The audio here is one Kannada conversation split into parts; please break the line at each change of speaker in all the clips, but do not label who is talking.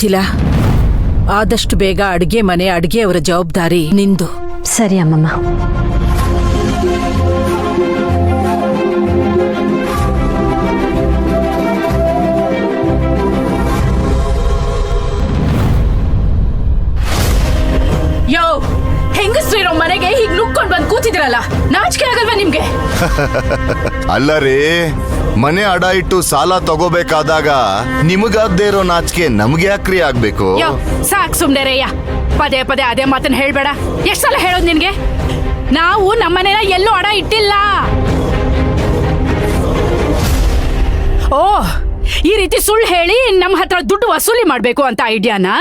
ತಿಲಾ, ಆದಷ್ಟು ಬೇಗ ಅಡ್ಗೆ ಮನೆ ಅಡ್ಗೆಯವರ ಜವಾಬ್ದಾರಿ ನಿಂದು.
ಸರಿ ಅಮ್ಮಮ್ಮ.
ಯೋ, ಹೆಂಗಸ್ರಿರೋ ಮನೆಗೆ ಹೀಗ್ ನುಕ್ಕೊಂಡ್ ಬಂದ್ ಕೂತಿದ್ರಲ್ಲ, ನಾಚಿಕೆ ಆಗಲ್ವಾ ನಿಮ್ಗೆ?
ಅಲ್ಲ ರೀ, ಮನೆ ಅಡ ಇಟ್ಟು ಸಾಲ ತಗೋಬೇಕಾದಾಗ ನಿಮಗಾದ್ದೇ ಇರೋ ನಾಚಿಕೆ ನಮ್ಗೆ ಯಾಕ್ರಿ ಆಗ್ಬೇಕು?
ಯೋ, ಸಾಕ್ ಸುಮ್ನೆ ರೇಯ. ಪದೇ ಪದೇ ಅದೇ ಮಾತನ್ನ ಹೇಳ್ಬೇಡ. ಎಷ್ಟ್ ಸಲ ಹೇಳೋದ್ ನಿನ್ಗೆ? ನಾವು ನಮ್ಮನೆನ ಎಲ್ಲೂ ಅಡ ಇಟ್ಟಿಲ್ಲ. ಓ, ಈ ರೀತಿ ಸುಳ್ಳು ಹೇಳಿ ನಮ್ಮ ಹತ್ರ ದುಡ್ಡು ವಸೂಲಿ ಮಾಡ್ಬೇಕು ಅಂತ ಐಡಿಯಾನಾ?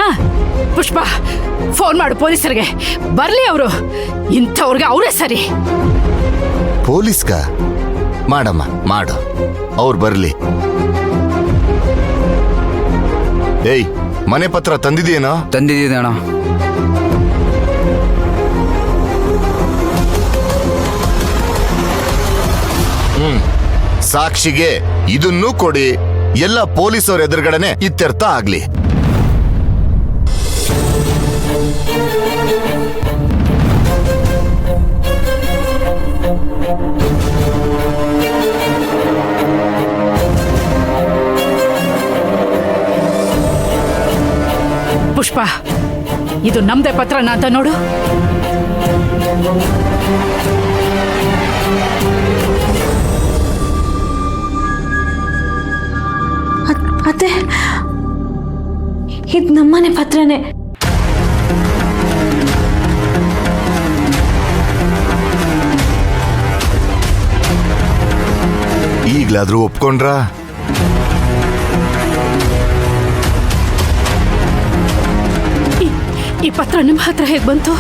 ಪುಷ್ಪ, ಫೋನ್ ಮಾಡು ಪೊಲೀಸರಿಗೆ. ಬರ್ಲಿ ಅವರು. ಇಂಥವ್ರಿಗೆ ಅವರೇ ಸರಿ.
ಪೊಲೀಸ್ಗ ಮಾಡಮ್ಮ, ಮಾಡು, ಅವ್ರು ಬರ್ಲಿ. ಏಯ್, ಮನೆ ಪತ್ರ ತಂದಿದೀಯೇನೋ?
ತಂದಿದ್ದೀನಣ್ಣ.
ಸಾಕ್ಷಿಗೆ ಇದನ್ನೂ ಕೊಡಿ. ಎಲ್ಲ ಪೊಲೀಸವ್ರ ಎದುರುಗಡೆನೆ ಇತ್ಯರ್ಥ ಆಗ್ಲಿ.
ಪುಷ್ಪ, ಇದು ನಮ್ದೇ ಪತ್ರನ ಅಂತ ನೋಡು.
ಅತ್ತೆ, ಇದು ನಮ್ಮನೆ ಪತ್ರನೇ.
ಈಗ್ಲಾದ್ರೂ ಒಪ್ಕೊಂಡ್ರಾ?
ಈ ಪತ್ರ ನಿಮ್ ಹತ್ರ ಹೇಗ್ ಬಂತು?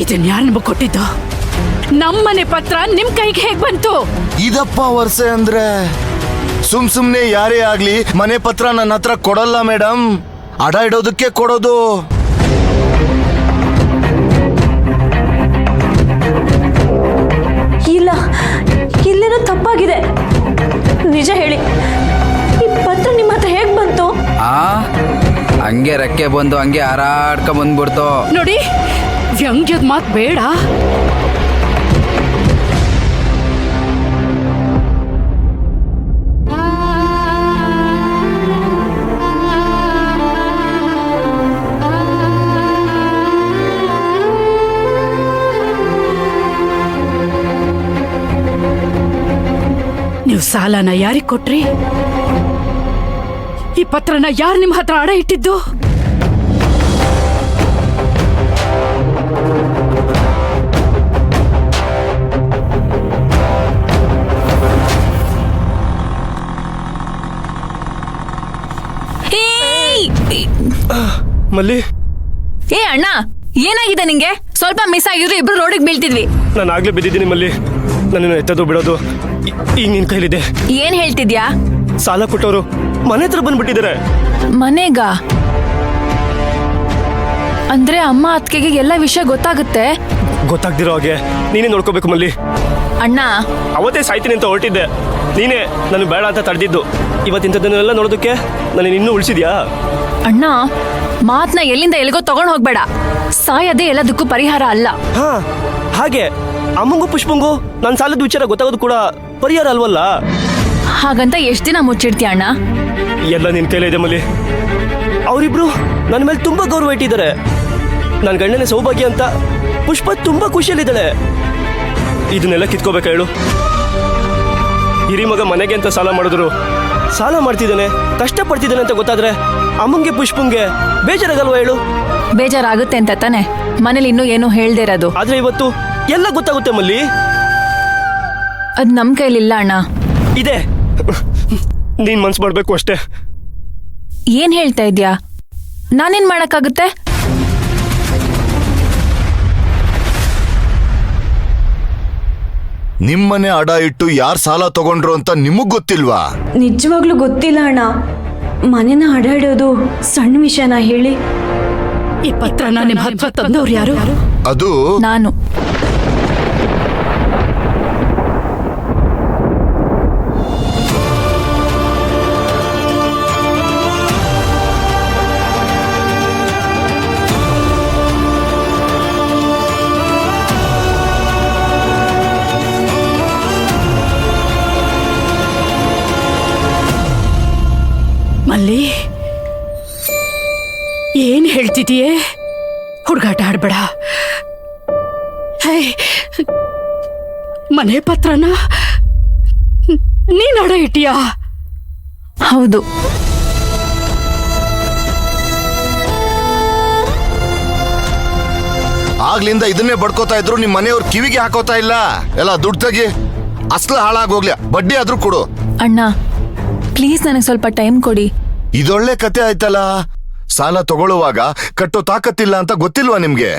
ಇದನ್ ಯಾರು ನಮಗ್ ಕೊಟ್ಟಿದ್ದು? ನಮ್ಮನೆ ಪತ್ರ ನಿಮ್ ಕೈಗೆ ಹೇಗ್ ಬಂತು?
ಇದಪ್ಪ ವರ್ಷೆ ಅಂದ್ರೆ ಸುಮ್ನೆ ಯಾರೇ ಆಗ್ಲಿ ಮನೆ ಪತ್ರ ನನ್ನ ಹತ್ರ ಕೊಡಲ್ಲ ಮೇಡಮ್. ಅಡ ಇಡೋದಕ್ಕೆ ಕೊಡೋದು.
ಇಲ್ಲ, ಇಲ್ಲೇನೋ ತಪ್ಪಾಗಿದೆ. ನಿಜ ಹೇಳಿ, ಈ ಪತ್ರ ನಿಮ್ಮ ಹತ್ರ ಹೇಗ್ ಬಂತು?
ಹಂಗೆ ರೆಕ್ಕೆ ಬಂದು ಹಂಗೆ ಹಾರಾಡ್ಕ ಬಂದ್ಬಿಡ್ತು.
ನೋಡಿ, ವ್ಯಂಗ್ಯದ ಮಾತ್ ಬೇಡ. ನೀವು ಸಾಲನ ಯಾರಿಗ್ ಕೊಟ್ರಿ? ಈ ಪತ್ರನ ಯಾರು ನಿಮ್ಮ ಹತ್ರ ಅಡ ಇಟ್ಟಿದ್ದು?
ಮಲ್ಲಿ,
ಏ ಅಣ್ಣ, ಏನಾಗಿದೆ ನಿಂಗೆ? ಸ್ವಲ್ಪ ಮಿಸ್ ಆಗಿದ್ರು ಇಬ್ರು ರೋಡಿಗೆ ಬೀಳ್ತಿದ್ವಿ.
ನಾನು ಆಗ್ಲೇ ಬಿದ್ದಿದ್ದೀನಿ ಮಲ್ಲಿ. ನನ್ನನ್ನು ಎತ್ತೋದು ಬಿಡೋದು ಈಗ ನಿನ್ ಕೈಲಿದೆ.
ಏನ್ ಹೇಳ್ತಿದ್ಯಾ?
ಸಾಲ ಕೊಟ್ಟವರು ಮನೆ ಹತ್ರ ಬಂದ್ಬಿಟ್ಟಿದ್ದಾರೆ.
ಮನೆಗ? ಅಂದ್ರೆ ಅಮ್ಮ ಅತ್ತಿಗೆಗೆ ಎಲ್ಲ ವಿಷಯ ಗೊತ್ತಾಗುತ್ತೆ?
ಗೊತ್ತಾಗ್ದಿರೋ ಹಾಗೆ ನೀನೇ ನೋಡ್ಕೋಬೇಕು ಮಲ್ಲಿ.
ಅಣ್ಣ,
ಅವತ್ತೇ ಸಾಯ್ತೀನಿ ಅಂತ ಹೊರಟಿದ್ದೆ. ನೀನೇ ನಾನು ಬೇಡ ಅಂತ ತಡೆದಿದ್ದು. ಇವತ್ತಿಂಥದ್ದನ್ನೆಲ್ಲ ನೋಡೋದಕ್ಕೆ ನಾನು ಇನ್ನೂ ಉಳಿಸಿದ್ಯಾ?
ಅಣ್ಣ, ಮಾತ್ನ ಎಲ್ಲಿಂದ ಎಲ್ಲಿಗೋ ತಗೊಂಡ್ ಹೋಗ್ಬೇಡ. ಸಾಯದೇ ಎಲ್ಲದಕ್ಕೂ ಪರಿಹಾರ ಅಲ್ಲ.
ಹಾ, ಹಾಗೆ ಅಮ್ಮಂಗೂ ಪುಷ್ಪಂಗೂ ನನ್ನ ಸಾಲದ ವಿಚಾರ ಗೊತ್ತಾಗೋದು ಕೂಡ ಪರಿಹಾರ ಅಲ್ವಲ್ಲ?
ಹಾಗಂತ ಎಷ್ಟ್ ದಿನ ಮುಚ್ಚಿಡ್ತೀಯ ಅಣ್ಣ?
ಎಲ್ಲ ನಿನ್ ಕೈಲೇ ಇದೆ ಮಲ್ಲಿ. ಅವರಿಬ್ರು ನನ್ನ ಮೇಲೆ ತುಂಬಾ ಗೌರವ ಇಟ್ಟಿದ್ದಾರೆ. ನನ್ನ ಗಂಡನೇ ಸೌಭಾಗ್ಯ ಅಂತ ಪುಷ್ಪ ತುಂಬಾ ಖುಷಿಯಲ್ಲಿದ್ದಾಳೆ. ಇದನ್ನೆಲ್ಲ ಕಿತ್ಕೋಬೇಕಾ ಹೇಳು? ಹಿರಿ ಮಗ ಮನೆಗೆ ಅಂತ ಸಾಲ ಮಾಡಿದ್ರು, ಸಾಲ ಮಾಡ್ತಿದ್ದಾನೆ, ಕಷ್ಟಪಡ್ತಿದ್ದಾನೆ ಅಂತ ಗೊತ್ತಾದ್ರೆ ಅಮ್ಮಂಗೆ ಪುಷ್ಪಂಗೆ ಬೇಜಾರಾಗಲ್ವಾ ಹೇಳು?
ಬೇಜಾರಾಗುತ್ತೆ ಅಂತ ತಾನೆ ಮನೇಲಿ ಇನ್ನೂ ಏನೂ ಹೇಳ್ದೇ ಇರೋದು.
ಆದ್ರೆ ಇವತ್ತು ಎಲ್ಲ ಗೊತ್ತಾಗುತ್ತೆ ಮಲ್ಲಿ.
ಅದ್ ನಮ್ ಕೈಲಿಲ್ಲ ಅಣ್ಣ.
ಇದೆ, ನೀನ್ ಮನ್ಸು ಮಾಡ್ಬೇಕು ಅಷ್ಟೇ.
ಏನ್ ಹೇಳ್ತಾ ಇದ್ಯಾ? ನಾನೇನ್ ಮಾಡಕ್ಕಾಗುತ್ತೆ?
ನಿಮ್ಮನೆ ಅಡ ಇಟ್ಟು ಯಾರ್ ಸಾಲ ತಗೊಂಡ್ರು ಅಂತ ನಿಮಗ್ ಗೊತ್ತಿಲ್ವಾ?
ನಿಜವಾಗ್ಲೂ ಗೊತ್ತಿಲ್ಲ ಅಣ್ಣ. ಮನೆನ ಅಡ ಇಡೋದು ಸಣ್ಣ ವಿಷಯನ ಹೇಳಿ?
ಈ ಪತ್ರನ ನಿಮ್ಮ ಹತ್ರ ತಂದವ್ರು ಯಾರು?
ಅದು
ನಾನು.
ಏನ್ ಹೇಳ್ತಿದೀಯೇ? ಹುಡುಗಾಟ ಆಡ್ಬೇಡ. ಹೇ, ಮನೆ ಪತ್ರನ ನೀನ್ ಅಡ ಇಟ್ಟಿಯಾ?
ಹೌದು.
ಆಗ್ಲಿಂದ ಇದನ್ನೇ ಬಡ್ಕೋತಾ ಇದ್ರು ನಿಮ್ ಮನೆಯವ್ರ ಕಿವಿಗೆ ಹಾಕೋತಾ ಇಲ್ಲ. ಎಲ್ಲ ದುಡ್ಡು ತೆಗಿ, ಅಸ್ಲ ಹಾಳಾಗೋಗ್ಲಿ, ಬಡ್ಡಿ ಆದ್ರೂ ಕೊಡು.
ಅಣ್ಣ ಪ್ಲೀಸ್ ನನಗೆ ಸ್ವಲ್ಪ ಟೈಮ್ ಕೊಡಿ.
ಇದೊಳ್ಳೆ ಕತೆ ಆಯ್ತಲ್ಲ. ಸಾಲ ತಗೊಳ್ಳುವಾಗ ಕಟ್ಟೋ ತಾಕತ್ತಿಲ್ಲ ಅಂತ ಗೊತ್ತಿಲ್ವಾ ನಿಮ್ಗೆ?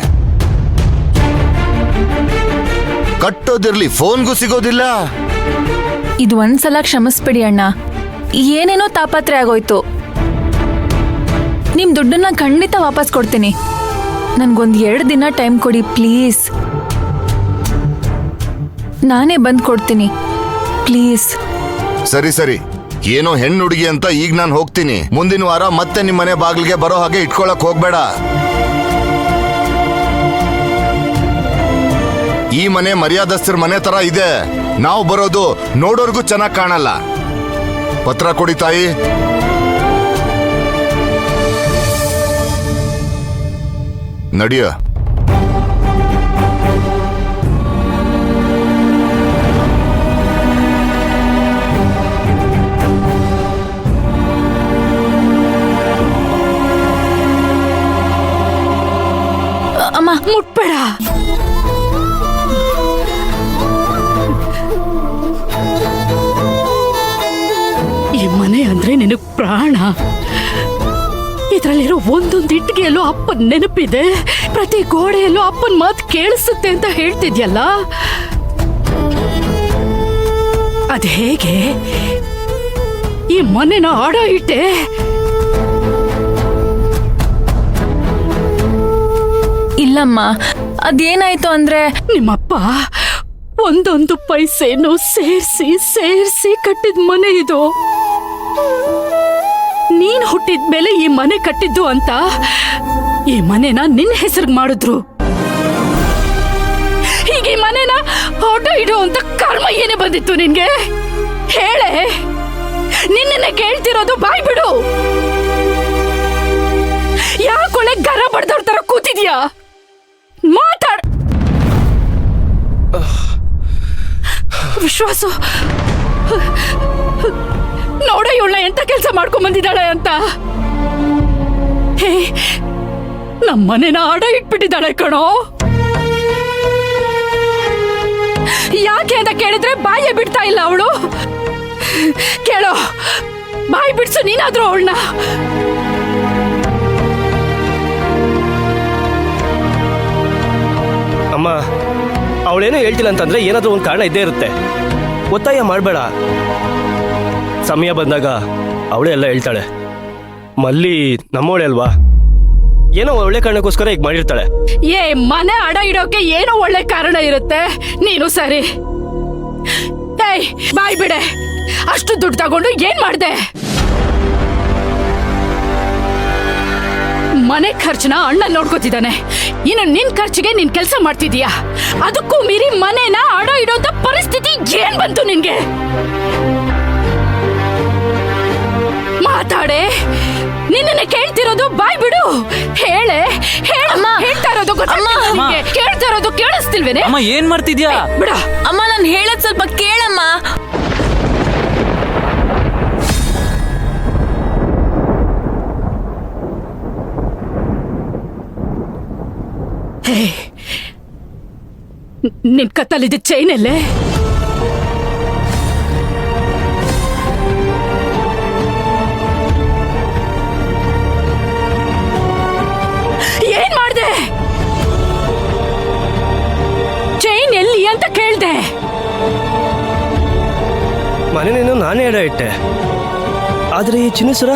ಕಟ್ಟೋದಿರ್ಲಿ, ಫೋನ್ಗೂ ಸಿಗೋದಿಲ್ಲ.
ಇದು ಒಂದ್ಸಲ ಕ್ಷಮಿಸ್ಬಿಡಿ ಅಣ್ಣ. ಏನೇನೋ ತಾಪತ್ರೆ ಆಗೋಯ್ತು. ನಿಮ್ ದುಡ್ಡನ್ನ ಖಂಡಿತ ವಾಪಸ್ ಕೊಡ್ತೀನಿ. ನನ್ಗೊಂದ್ 2 ದಿನ ಟೈಮ್ ಕೊಡಿ ಪ್ಲೀಸ್. ನಾನೇ ಬಂದ್ ಕೊಡ್ತೀನಿ ಪ್ಲೀಸ್.
ಸರಿ ಸರಿ, ಏನೋ ಹೆಣ್ಣು ಹುಡುಗಿ ಅಂತ ಈಗ ನಾನು ಹೋಗ್ತೀನಿ. ಮುಂದಿನ ವಾರ ಮತ್ತೆ ನಿಮ್ ಮನೆ ಬಾಗಿಲಿಗೆ ಬರೋ ಹಾಗೆ ಇಟ್ಕೊಳಕ್ ಹೋಗ್ಬೇಡ. ಈ ಮನೆ ಮರ್ಯಾದಸ್ಥರ ಮನೆ ತರ ಇದೆ. ನಾವು ಬರೋದು ನೋಡೋರ್ಗೂ ಚೆನ್ನಾಗ್ ಕಾಣಲ್ಲ. ಪತ್ರ ಕೊಡಿ ತಾಯಿ. ನಡಿಯ.
ಅಮ್ಮ
ಮುಟ್ಬೇಡ. ಈ ಮನೆ ಅಂದ್ರೆ ನಿನಗ್ ಪ್ರಾಣ. ಇದ್ರಲ್ಲಿರೋ ಒಂದೊಂದು ಇಟ್ಟಿಗೆಯಲ್ಲೂ ಅಪ್ಪನ್ ನೆನಪಿದೆ. ಪ್ರತಿ ಗೋಡೆಯಲ್ಲೂ ಅಪ್ಪನ್ ಮಾತು ಕೇಳಿಸುತ್ತೆ ಅಂತ ಹೇಳ್ತಿದ್ಯಲ್ಲ, ಅದ್ ಹೇಗೆ ಈ ಮನೆನ ಆಡ ಇಟ್ಟೆ?
ಇಲ್ಲಮ್ಮ, ಅದೇನಾಯ್ತು ಅಂದ್ರೆ
ನಿಮ್ಮಪ್ಪ ಒಂದೊಂದು ಪೈಸೆನೂ ಸೇರ್ಸಿ ಸೇರ್ಸಿ ಕಟ್ಟಿದ ಮನೆ ಇದು. ನೀನ್ ಹುಟ್ಟಿದ್ಮೇಲೆ ಈ ಮನೆ ಕಟ್ಟಿದ್ದು ಅಂತ ಈ ಮನೆನ ನಿನ್ನ ಹೆಸರಿಗೆ ಮಾಡಿದ್ರು. ಹೀಗೆ ಈ ಮನೆನ ಆಟೋ ಇಡು ಅಂತ ಕರ್ಮ ಏನೇ ಬಂದಿತ್ತು ನಿನ್ಗೆ? ಹೇಳೆ, ನಿನ್ನೆ ಕೇಳ್ತಿರೋದು ಬಾಯ್ ಬಿಡು. ಯಾಕೊಳೆ ಗರ ಬಡ್ದವ್ರ ತರ ಕೂತಿದ್ಯಾ? ಮಾತಾಡ. ವಿಶ್ವಾಸ ನೋಡ, ಇವಳ ಎಂತ ಕೆಲಸ ಮಾಡ್ಕೊಂಡ್ ಬಂದಿದ್ದಾಳೆ ಅಂತ. ಹೇ, ನಮ್ಮನೆನ ಆಡ ಇಟ್ಬಿಟ್ಟಿದ್ದಾಳೆ ಕಣೋ. ಯಾಕೆ ಅಂತ ಕೇಳಿದ್ರೆ ಬಾಯೇ ಬಿಡ್ತಾ ಇಲ್ಲ ಅವಳು. ಕೇಳೋ, ಬಾಯಿ ಬಿಡ್ಸು ನೀನಾದ್ರೂ ಅವಳನ್ನ.
ಅಮ್ಮ, ಅವಳೇನೋ ಹೇಳ್ತಿಲ್ಲ ಅಂತಂದ್ರೆ ಏನಾದ್ರೂ ಒಂದು ಕಾರಣ ಇದ್ದೇ ಇರುತ್ತೆ. ಒತ್ತಾಯ ಮಾಡಬೇಡ. ಸಮಯ ಬಂದಾಗ ಅವಳೇ ಎಲ್ಲ ಹೇಳ್ತಾಳೆ. ಮಲ್ಲಿ ನಮ್ಮವಳೆ ಅಲ್ವಾ, ಏನೋ ಒಳ್ಳೆ ಕಾರಣಕ್ಕೋಸ್ಕರ ಈಗ ಮಾಡಿರ್ತಾಳೆ.
ಮನೆ ಅಡ ಇಡೋಕೆ ಏನೋ ಒಳ್ಳೆ ಕಾರಣ ಇರುತ್ತೆ. ನೀನು ಸರಿ. ಏಯ್, ಬಾಯ್ ಬಿಡೆ. ಅಷ್ಟು ದುಡ್ಡು ತಗೊಂಡು ಏನ್ ಮಾಡ್ದೆ? ಮನೆ ಖರ್ಚನ ಅಣ್ಣ ನೋಡ್ಕೋತಿದ್ದಾನೆ. ಇನ್ನು ನಿನ್ ಖರ್ಚಿಗೆ ನೀನ್ ಕೆಲಸ ಮಾಡ್ತಿದೀಯಾ. ಅದಕ್ಕೂ ಮೀರಿ ಮನೆನ ಅಡ ಇಡೋಂತ ಪರಿಸ್ಥಿತಿ ಏನ್ ಬಂತು ನಿನ್ಗೆ? ಮಾತಾಡೆ. ನಿನ್ನ ಕೇಳ್ತಿರೋದು ಬಾಯ್ ಬಿಡು. ಹೇಳೆ, ಹೇಳಮ್ಮ. ಹೇಳ್ತಾ ಇರೋದು ಗೊತ್ತಿಲ್ಲ, ಕೇಳ್ತಾ ಇರೋದು ಕೇಳಿಸ್ತಿಲ್ವೇನೆ?
ಅಮ್ಮ, ಏನ್ ಮಾಡ್ತಿದ್ಯಾ?
ಬಿಡ.
ಅಮ್ಮ, ನಾನು ಹೇಳದ್ ಸ್ವಲ್ಪ ಕೇಳಮ್ಮ.
ಹೇ, ನಿನ್ ಕತ್ತಲಿದ್ದ ಚೈನ್ ಎಲ್ಲೇ? ಏನ್ ಮಾಡ್ದೆ? ಚೈನ್ ಎಲ್ಲಿ ಅಂತ ಕೇಳ್ದೆ.
ಮನೇನೇನೋ ನಾನೇ ಎಡ ಇಟ್ಟೆ, ಆದ್ರೆ ಈ ಚಿನ್ನಸರ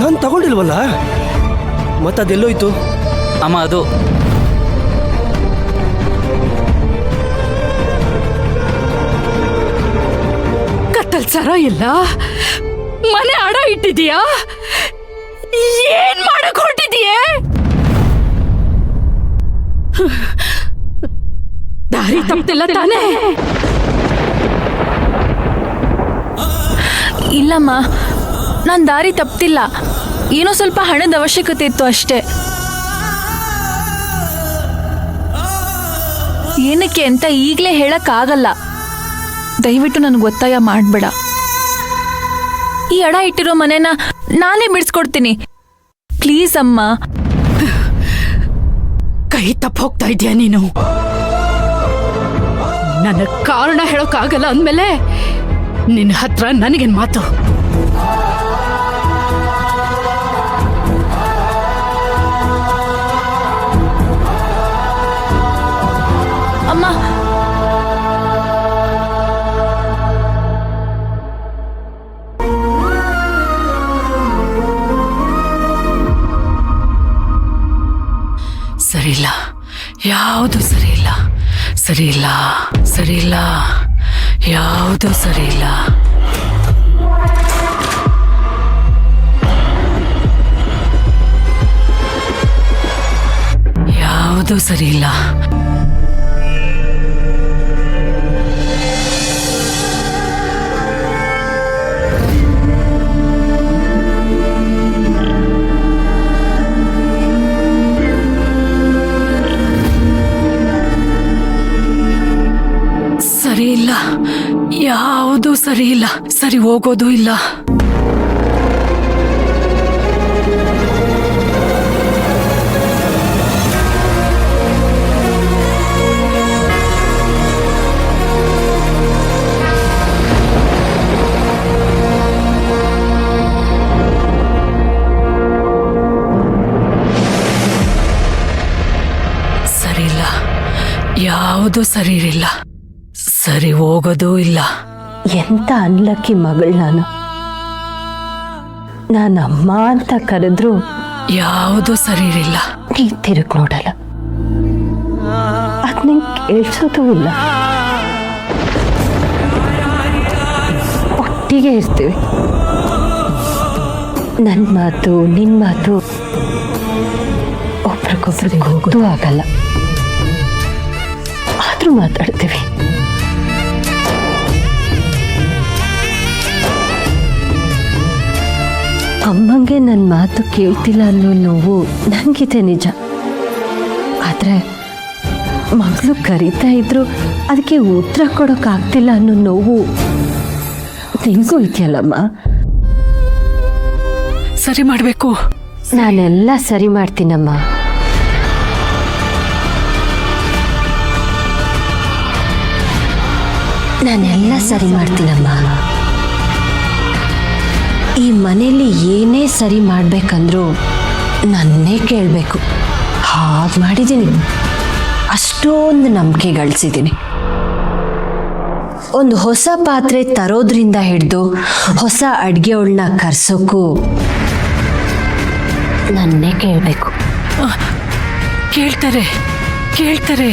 ನಾನು ತಗೊಂಡಿಲ್ವಲ್ಲ. ಮತ್ತದೆಲ್ಲೋಯ್ತು?
ಅಮ್ಮ, ಅದು
ಕತ್ತಲ್ ಸರ ಇಲ್ಲ, ಮನೆ ಅಡ ಇಟ್ಟಿದೀಯಾ? ಏನ್ ಮಾಡಕ್ ಹೊರಟಿದೀಯೇ? ದಾರಿ ತಪ್ಪಿಲ್ಲ ತಾನೇ?
ಇಲ್ಲಮ್ಮ, ನಾನ್ ದಾರಿ ತಪ್ತಿಲ್ಲ. ಏನೋ ಸ್ವಲ್ಪ ಹಣದ ಅವಶ್ಯಕತೆ ಇತ್ತು ಅಷ್ಟೇ. ಏನಕ್ಕೆ ಅಂತ ಈಗಲೇ ಹೇಳಕ್ಕಾಗಲ್ಲ. ದಯವಿಟ್ಟು ನನಗೆ ಒತ್ತಾಯ ಮಾಡಬೇಡ. ಈ ಅಡ ಇಟ್ಟಿರೋ ಮನೆನ ನಾನೇ ಬಿಡಿಸ್ಕೊಡ್ತೀನಿ. ಪ್ಲೀಸ್ ಅಮ್ಮ.
ಕೈ ತಪ್ಪ ಹೋಗ್ತಾ ಇದೀಯ ನೀನು. ನನ್ನ ಕಾರಣ ಹೇಳೋಕ್ಕಾಗಲ್ಲ ಅಂದ್ಮೇಲೆ ನಿನ್ನ ಹತ್ರ ನನಗೇನ್ ಮಾತು?
ಅಮ್ಮ,
ಸರಿಯಿಲ್ಲ, ಯಾವುದು ಸರಿಯಿಲ್ಲ, ಸರಿಯಿಲ್ಲ, ಸರಿಯಿಲ್ಲ, ಯಾವುದು ಸರಿಯಿಲ್ಲ. ಯಾವುದು ಸರಿಯಿಲ್ಲ. ಸರಿ ಇಲ್ಲ, ಯಾವುದೂ ಸರಿ ಇಲ್ಲ, ಸರಿ ಹೋಗೋದು ಇಲ್ಲ. ಸರಿಯಿಲ್ಲ, ಯಾವುದೂ ಸರಿ ಇಲ್ಲ, ಸರಿ ಹೋಗೋದೂ ಇಲ್ಲ.
ಎಂತ ಅನ್ಲಕ್ಕಿ ಮಗಳು ನಾನು ಅಮ್ಮ ಅಂತ ಕರೆದ್ರು
ಯಾವುದೂ ಸರಿ ಇರಲಿಲ್ಲ.
ನೀ ತಿರುಗ್ ನೋಡಲ್ಲ, ಅದ್ ನಂಗೆ ಕೇಳಿಸೋದೂ ಇಲ್ಲ. ಒಟ್ಟಿಗೆ ಇರ್ತೀವಿ. ನನ್ನ ಮಾತು ನಿನ್ನ ಮಾತು ಒಬ್ರಿಗೊಬ್ರಿಗೆ ಹೋಗೋದು ಆಗಲ್ಲ, ಆದ್ರೂ ಮಾತಾಡ್ತೀವಿ. ಅಮ್ಮಂಗೆ ನನ್ನ ಮಾತು ಕೇಳ್ತಿಲ್ಲ ಅನ್ನೋ ನೋವು ನನಗಿದೆ ನಿಜ. ಆದರೆ ಮಗಳು ಕರೀತಾ ಇದ್ರು ಅದಕ್ಕೆ ಉತ್ತರ ಕೊಡೋಕ್ಕಾಗ್ತಿಲ್ಲ ಅನ್ನೋ ನೋವು ನಿನಗೂ ಇದೆಯಲ್ಲಮ್ಮ.
ಸರಿ ಮಾಡಬೇಕು.
ನಾನೆಲ್ಲ ಸರಿ ಮಾಡ್ತೀನಮ್ಮ. ನಾನೆಲ್ಲ ಸರಿ ಮಾಡ್ತೀನಮ್ಮ. ಈ ಮನೆಯಲ್ಲಿ ಏನೇ ಸರಿ ಮಾಡ್ಬೇಕಂದ್ರೂ ನನ್ನೇ ಕೇಳಬೇಕು. ಹಾಗೆ ಮಾಡಿದ್ದೀನಿ. ಅಷ್ಟೊಂದು ನಂಬಿಕೆ ಗಳಿಸಿದ್ದೀನಿ. ಒಂದು ಹೊಸ ಪಾತ್ರೆ ತರೋದ್ರಿಂದ ಹಿಡಿದು ಹೊಸ ಅಡುಗೆಗಳನ್ನ ಕರ್ಸೋಕ್ಕೂ ನನ್ನೇ ಕೇಳಬೇಕು.
ಕೇಳ್ತಾರೆ, ಕೇಳ್ತಾರೆ.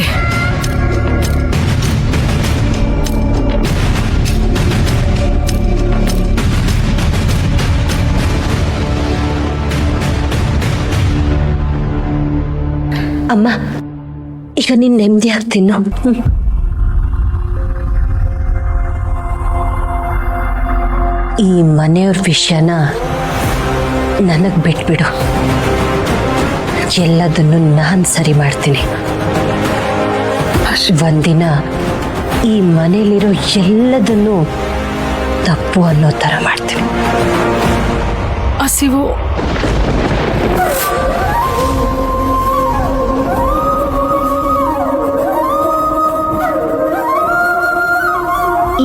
ಅಮ್ಮ, ಈಗ ನೀನು ನೆಮ್ಮದಿ ಆಗ್ತೀನೋ? ಈ ಮನೆಯವ್ರ ವಿಷಯನ ನನಗೆ ಬಿಟ್ಬಿಡು. ಎಲ್ಲದನ್ನು ನಾನು ಸರಿ ಮಾಡ್ತೀನಿ. ಒಂದಿನ ಈ ಮನೇಲಿರೋ ಎಲ್ಲದನ್ನು ತಪ್ಪು ಅನ್ನೋ ಥರ ಮಾಡ್ತೀನಿ.
ಹಸಿವು.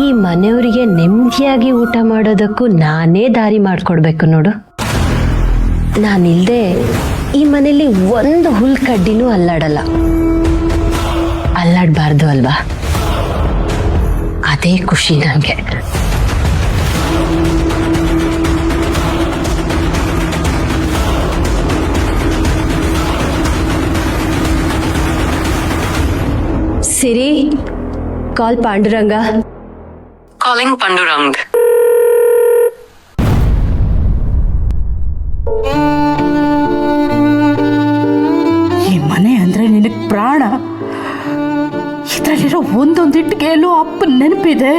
ಈ ಮನೆಯವರಿಗೆ ನೆಮ್ಮದಿಯಾಗಿ ಊಟ ಮಾಡೋದಕ್ಕೂ ನಾನೇ ದಾರಿ ಮಾಡಿಕೊಡ್ಬೇಕು ನೋಡು. ನಾನಿಲ್ಲದೆ ಈ ಮನೇಲಿ ಒಂದು ಹುಲ್ ಕಡ್ಡಿನೂ ಅಲ್ಲಾಡಲ್ಲ. ಅಲ್ಲಾಡಬಾರ್ದು ಅಲ್ವಾ? ಅದೇ ಖುಷಿ ನನಗೆ. ಸಿರಿ, ಕಾಲ್ ಪಾಂಡುರಂಗ.
Calling Pandurang.
ಈ ಮನೆ ಅಂದ್ರೆ ನಿನಗೆ ಪ್ರಾಣ. ಇದರಲ್ಲಿರೋ ಒಂದೊಂದು ಇಟ್ಟಿಗೆಯಲ್ಲೂ ಅಪ್ಪನ ನೆನಪಿದೆ.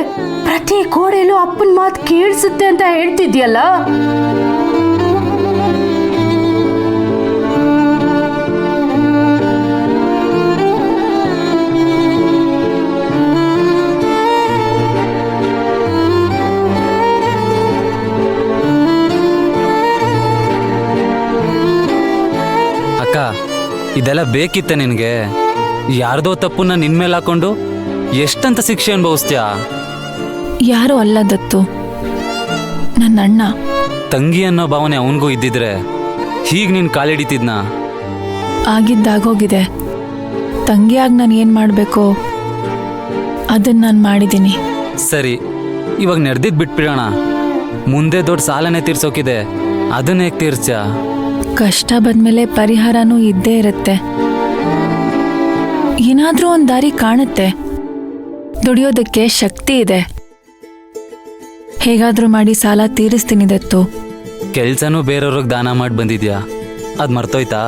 ಪ್ರತಿ ಗೋಡೆಯಲ್ಲೂ ಅಪ್ಪನ ಮಾತು ಕೇಳಿಸುತ್ತೆ ಅಂತ ಹೇಳ್ತಿದ್ಯಲ್ಲ.
ಅಕ್ಕ ಇದೆಲ್ಲ ಬೇಕಿತ್ತೆ ನಿನಗೆ? ಯಾರ್ದೋ ತಪ್ಪನ್ನ ನಿನ್ ಮೇಲೆ ಹಾಕೊಂಡು ಎಷ್ಟಂತ ಶಿಕ್ಷೆ ಅನುಭವಿಸ್ತೀಯಾ?
ಯಾರೂ ಅಲ್ಲ ದತ್ತು, ನನ್ನ ಅಣ್ಣ.
ತಂಗಿ ಅನ್ನೋ ಭಾವನೆ ಅವನಿಗೂ ಇದ್ದಿದ್ರೆ ಹೀಗೆ ನೀನು ಕಾಲಿಡಿತಿದ್ನಾ?
ಆಗಿದ್ದಾಗೋಗಿದೆ. ತಂಗಿಯಾಗಿ ನಾನು ಏನು ಮಾಡಬೇಕೋ ಅದನ್ನು ನಾನು ಮಾಡಿದ್ದೀನಿ.
ಸರಿ, ಇವಾಗ ನಡೆದಿದ್ದು ಬಿಟ್ಬಿಡೋಣ. ಮುಂದೆ ದೊಡ್ಡ ಸಾಲನೇ ತೀರ್ಸೋಕಿದೆ, ಅದನ್ನ ಹೇಗೆ ತೀರ್ಸ್ಯಾ?
ಕಷ್ಟ ಬಂದಮೇಲೆ ಪರಿಹಾರನೂ ಇದ್ದೇ ಇರುತ್ತೆ. ಏನಾದರೂ ಒಂದು ದಾರಿ ಕಾಣುತ್ತೆ. ದುಡಿಯೋದಕ್ಕೆ ಶಕ್ತಿ ಇದೆ. ಹೇಗಾದರೂ ಮಾಡಿ ಸಾಲ ತೀರಿಸ್ತೀನಿ ದತ್ತು.
ಕೆಲ್ಸನೂ ಬೇರೆಯವ್ರಿಗೆ ದಾನ ಮಾಡಿ ಬಂದಿದ್ಯಾ, ಅದು ಮರ್ತೋಯ್ತಾ?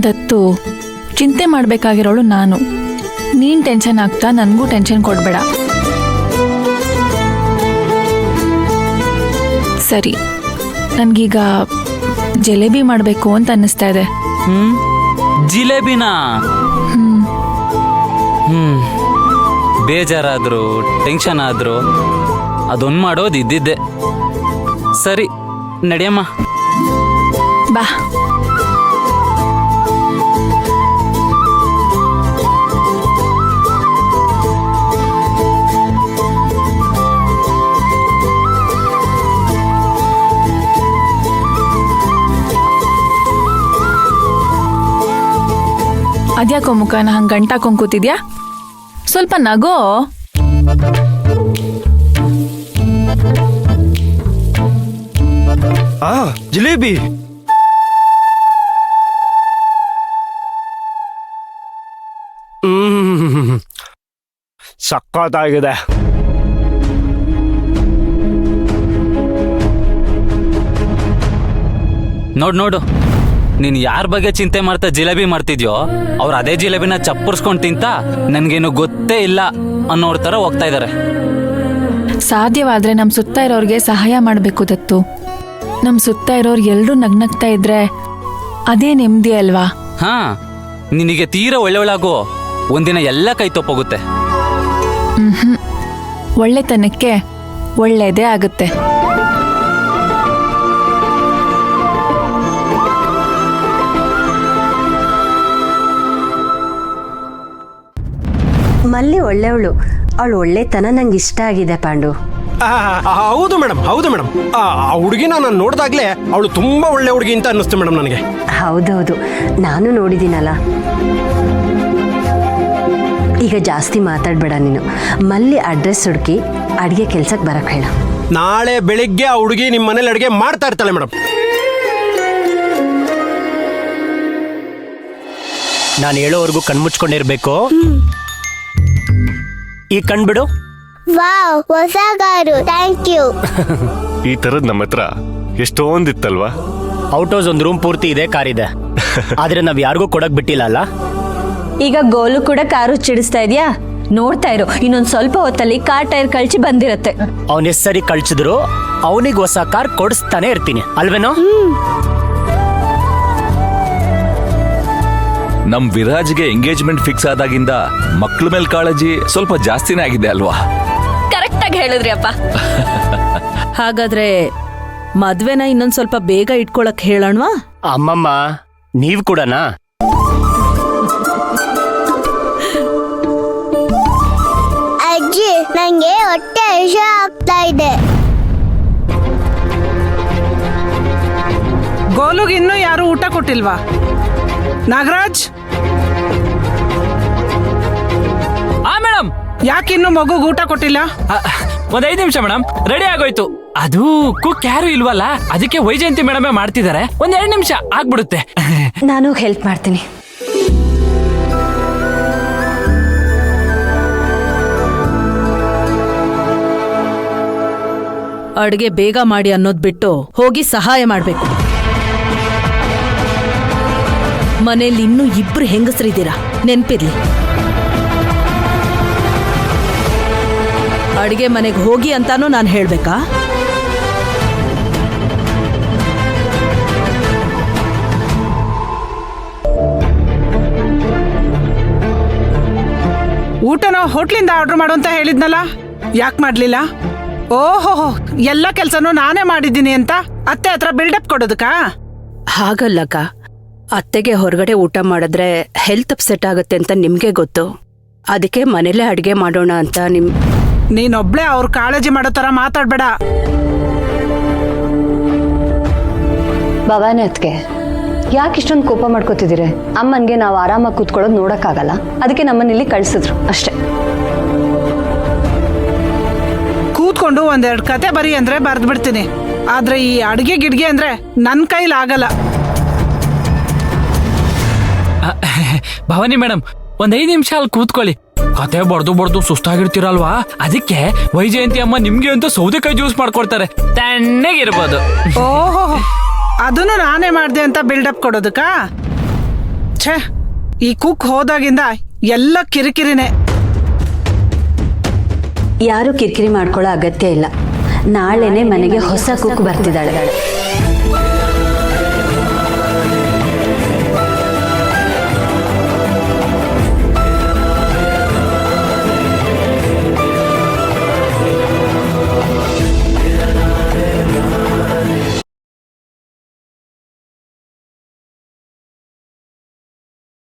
ದತ್ತು, ಚಿಂತೆ ಮಾಡಬೇಕಾಗಿರೋಳು ನಾನು. ನೀನು ಟೆನ್ಷನ್ ಆಗ್ತಾ ನನಗೂ ಟೆನ್ಷನ್ ಕೊಡಬೇಡ. ಸರಿ, ನನಗೀಗ ಜಿಲೇಬಿ ಮಾಡಬೇಕು ಅಂತ ಅನ್ನಿಸ್ತಾ ಇದೆ.
ಜಿಲೇಬಿನಾ? ಬೇಜಾರಾದ್ರು ಟೆನ್ಷನ್ ಆದ್ರು ಅದೊಂದು ಮಾಡೋದು ಇದ್ದಿದ್ದೆ. ಸರಿ ನಡಿಯಮ್ಮ.
ಬಾ. ಅದ್ಯಾಕೋ ಮುಖನ ಹಂಗೆ ಗಂಟಾಕೊಂಡ್ ಕೂತಿದ್ಯಾ? ಸ್ವಲ್ಪ ನಗೋ.
ಜಿಲೇಬಿ. ಸಖತ್ತಾಗಿದೆ.
ನೋಡು, ನೀನ್ ಯಾರ ಬಗ್ಗೆ ಚಿಂತೆ ಮಾಡ್ತಾ ಜಿಲೇಬಿ ಮಾಡ್ತಿದ್ಯೋ ಅವ್ರು ಅದೇ ಜಿಲೇಬಿನ ಚಪ್ಪರ್ಸ್ಕೊಂಡ್ ತಿಂತ ನನ್ಗೇನು ಗೊತ್ತೇ ಇಲ್ಲ ಅನ್ನೋರ್ ತರ ಹೋಗ್ತಾ ಇದಾರೆ.
ಸಾಧ್ಯವಾದ್ರೆ ನಮ್ ಸುತ್ತ ಇರೋರ್ಗೆ ಸಹಾಯ ಮಾಡ್ಬೇಕು ದತ್ತು. ನಮ್ ಸುತ್ತ ಇರೋರು ಎಲ್ರೂ ನಗ್ನಗ್ತಾ ಇದ್ರೆ ಅದೇ ನೆಮ್ಮದಿ ಅಲ್ವಾ?
ಹಾ, ನಿನಗೆ ತೀರಾ ಒಳ್ಳೆಯವಳಾಗೋ ಒಂದಿನ ಎಲ್ಲ ಕೈ ತಪ್ಪೋಗುತ್ತೆ.
ಒಳ್ಳೆತನಕ್ಕೆ ಒಳ್ಳೇದೇ ಆಗುತ್ತೆ.
ಮಲ್ಲಿ ಒಳ್ಳೆವಳು. ಅವಳು ಒಳ್ಳೆತನ ನಂಗೆ ಇಷ್ಟ ಆಗಿದೆ ಪಾಂಡು.
ಹೌದು ಮೇಡಮ್, ಹೌದು ಮೇಡಮ್. ಆ ಹುಡುಗಿನ ನಾನು ನೋಡಿದಾಗ್ಲೇ ಅವಳು ತುಂಬಾ ಒಳ್ಳೆ ಹುಡುಗಿ ಅಂತ ಅನ್ನಿಸ್ತು ಮೇಡಮ್ ನನಗೆ.
ಹೌದೌದು, ನಾನು ನೋಡಿದ್ದೀನಲ್ಲ. ಈಗ ಜಾಸ್ತಿ ಮಾತಾಡ್ಬೇಡ ನೀನು. ಮಲ್ಲಿ ಅಡ್ರೆಸ್ ಹುಡುಕಿ ಅಡುಗೆ ಕೆಲ್ಸಕ್ಕೆ ಬರಕ್ಕೆ ಹೇಳ.
ನಾಳೆ ಬೆಳಿಗ್ಗೆ ಆ ಹುಡುಗಿ ನಿಮ್ಮ ಮನೇಲಿ ಅಡುಗೆ ಮಾಡ್ತಾ ಇರ್ತಾಳೆ ಮೇಡಮ್. ನಾನು ಹೇಳೋವರೆಗೂ ಕಣ್ಮುಚ್ಕೊಂಡಿರ್ಬೇಕು. ಈ ಕಣ್ಬಿಡು.
ವಾವ್, ಹೊಸ ಕಾರು, ಥ್ಯಾಂಕ್ ಯು.
ಈ ತರದ್ ನಮ್ಮ ಹತ್ರ ಎಷ್ಟೊಂದಿತ್ತಲ್ವಾ?
ಔಟ್ ಹೌಸ್ ಒಂದು ರೂಮ್ ಪೂರ್ತಿ ಇದೆ, ಕಾರ್ ಇದೆ. ಆದ್ರೆ ನಾವ್ ಯಾರಿಗೂ ಕೊಡಕ್ ಬಿಟ್ಟಿಲ್ಲ ಅಲ್ಲ.
ಈಗ ಗೋಲು ಕೂಡ ಕಾರು ಚಿಡಿಸ್ತಾ ಇದೆಯಾ? ನೋಡ್ತಾ ಇರು, ಇನ್ನೊಂದು ಸ್ವಲ್ಪ ಹೊತ್ತಲ್ಲಿ ಕಾರ್ ಟೈರ್ ಕಳ್ಚಿ ಬಂದಿರತ್ತೆ.
ಅವನ್ ಎಷ್ಟ್ ಸರಿ ಕಳ್ಸಿದ್ರು ಅವನಿಗೆ ಹೊಸ ಕಾರ್ ಕೊಡಿಸ್ತಾನೆ ಇರ್ತೀನಿ ಅಲ್ವೇನೋ?
ನಮ್ ವಿರಾಜ್ಗೆ ಎಂಗೇಜ್ಮೆಂಟ್ ಫಿಕ್ಸ್ ಆದಾಗಿಂದ ಮಕ್ಳ ಮೇಲ್ ಕಾಳಜಿ ಸ್ವಲ್ಪ ಜಾಸ್ತಿನೇ ಆಗಿದೆ ಅಲ್ವಾ?
ಕರೆಕ್ಟ್ ಆಗಿ ಹೇಳಿದ್ರಿ ಅಪ್ಪ.
ಹಾಗಾದ್ರೆ ಮದ್ವೆನ ಇನ್ನೊಂದ್ ಸ್ವಲ್ಪ ಬೇಗ ಇಟ್ಕೊಳಕ್ ಹೇಳೋಣವಾ?
ಅಮ್ಮಮ್ಮ, ನೀವ್ ಕೂಡನಾ?
ಅಜ್ಜಿ, ನಂಗೆ ಹೊಟ್ಟೆ ಹಸಿವು ಆಗ್ತಾ ಇದೆ.
ಗೋಲುಗೆ ಇನ್ನೂ ಯಾರು ಊಟ ಕೊಟ್ಟಿಲ್ವಾ? ನಾಗರಾಜ್,
ಮೇಡಮ್,
ಯಾಕಿನ್ನು ಮಗುಗೆ ಊಟ ಕೊಟ್ಟಿಲ್ಲ?
ಒಂದ್ 5 ನಿಮಿಷ ಮೇಡಮ್, ರೆಡಿ ಆಗೋಯ್ತು. ಅದು ಕುಕ್ ಯಾರು ಇಲ್ವಲ್ಲ, ಅದಕ್ಕೆ ವೈಜಯಂತಿ ಮೇಡಮೇ ಮಾಡ್ತಿದ್ದಾರೆ. ಒಂದ್ 2 ನಿಮಿಷ ಆಗ್ಬಿಡುತ್ತೆ.
ನಾನು ಹೆಲ್ಪ್ ಮಾಡ್ತೀನಿ.
ಅಡ್ಗೆ ಬೇಗ ಮಾಡಿ ಅನ್ನೋದ್ ಬಿಟ್ಟು ಹೋಗಿ ಸಹಾಯ ಮಾಡ್ಬೇಕು. ಮನೇಲಿ ಇನ್ನೂ 2 ಹೆಂಗಸರಿದ್ದೀರಾ, ನೆನ್ಪಿರ್ಲಿ. ಅಡಿಗೆ ಮನೆಗೆ ಹೋಗಿ ಅಂತಾನೂ ನಾನು ಹೇಳ್ಬೇಕಾ?
ಊಟನ ಹೋಟ್ಲಿಂದ ಆರ್ಡರ್ ಮಾಡು ಅಂತ ಹೇಳಿದ್ನಲ್ಲ, ಯಾಕೆ ಮಾಡ್ಲಿಲ್ಲ? ಓಹೋ, ಎಲ್ಲ ಕೆಲ್ಸನೂ ನಾನೇ ಮಾಡಿದ್ದೀನಿ ಅಂತ ಅತ್ತೆ ಹತ್ರ ಬಿಲ್ಡಪ್ ಕೊಡೋದಕ್ಕ?
ಹಾಗಲ್ಲಕ್ಕ, ಅತ್ತೆಗೆ ಹೊರಗಡೆ ಊಟ ಮಾಡಿದ್ರೆ ಹೆಲ್ತ್ ಅಪ್ಸೆಟ್ ಆಗುತ್ತೆ ಅಂತ ನಿಮ್ಗೆ ಗೊತ್ತು. ಅದಕ್ಕೆ ಮನೇಲೆ ಅಡ್ಗೆ ಮಾಡೋಣ ಅಂತ
ನೀನೊಬ್ಳೆ ಅವ್ರ ಕಾಳಜಿ ಮಾಡೋ ತರ ಮಾತಾಡ್ಬೇಡ.
ಭವಾನಿ ಅತ್ಗೆ, ಯಾಕೆ ಇಷ್ಟೊಂದು ಕೋಪ ಮಾಡ್ಕೋತಿದ್ದೀರಿ? ಅಮ್ಮನ್ಗೆ ನಾವು ಆರಾಮಾಗಿ ಕೂತ್ಕೊಳ್ಳೋದು ನೋಡಕ್ಕಾಗಲ್ಲ, ಅದಕ್ಕೆ ನಮ್ಮನ್ನ ಇಲ್ಲಿ ಕಳ್ಸಿದ್ರು ಅಷ್ಟೇ.
ಕೂತ್ಕೊಂಡು ಒಂದೆರಡು ಕತೆ ಬರಿ ಅಂದ್ರೆ ಬರ್ದ್ ಬಿಡ್ತೀನಿ, ಆದ್ರೆ ಈ ಅಡ್ಗೆ ಗಿಡ್ಗೆ ಅಂದ್ರೆ ನನ್ ಕೈಲಾಗಲ್ಲ.
ಭವಾನಿ ಮೇಡಮ್, ಒಂದ್ 5 ನಿಮಿಷ ಅಲ್ಲಿ ಕೂತ್ಕೊಳ್ಳಿ. ಕತೆ ಬರ್ದು ಸುಸ್ತಾಗಿರ್ತೀರಲ್ವಾ, ಅದಕ್ಕೆ ವೈಜಯಂತಿ ಅಮ್ಮ ನಿಮ್ಗೆ ಅಂತ ಸೌದೆಕಾಯಿ ಜ್ಯೂಸ್ ಮಾಡ್ಕೊಡ್ತಾರೆ, ತಣ್ಣಗಿರ್ಬೋದು.
ಓಹೋ, ಅದನ್ನು ನಾನೇ ಮಾಡ್ದೆ ಅಂತ ಬಿಲ್ಡಪ್ ಕೊಡೋದಕ್ಕ? ಛೇ, ಈ ಕುಕ್ ಹೋದಾಗಿಂದ ಎಲ್ಲ ಕಿರಿಕಿರಿನೇ.
ಯಾರು ಕಿರಿಕಿರಿ ಮಾಡ್ಕೊಳ್ಳೋ ಅಗತ್ಯ ಇಲ್ಲ. ನಾಳೆನೆ ಮನೆಗೆ ಹೊಸ ಕುಕ್ ಬರ್ತಿದ್ದಾಳೆ.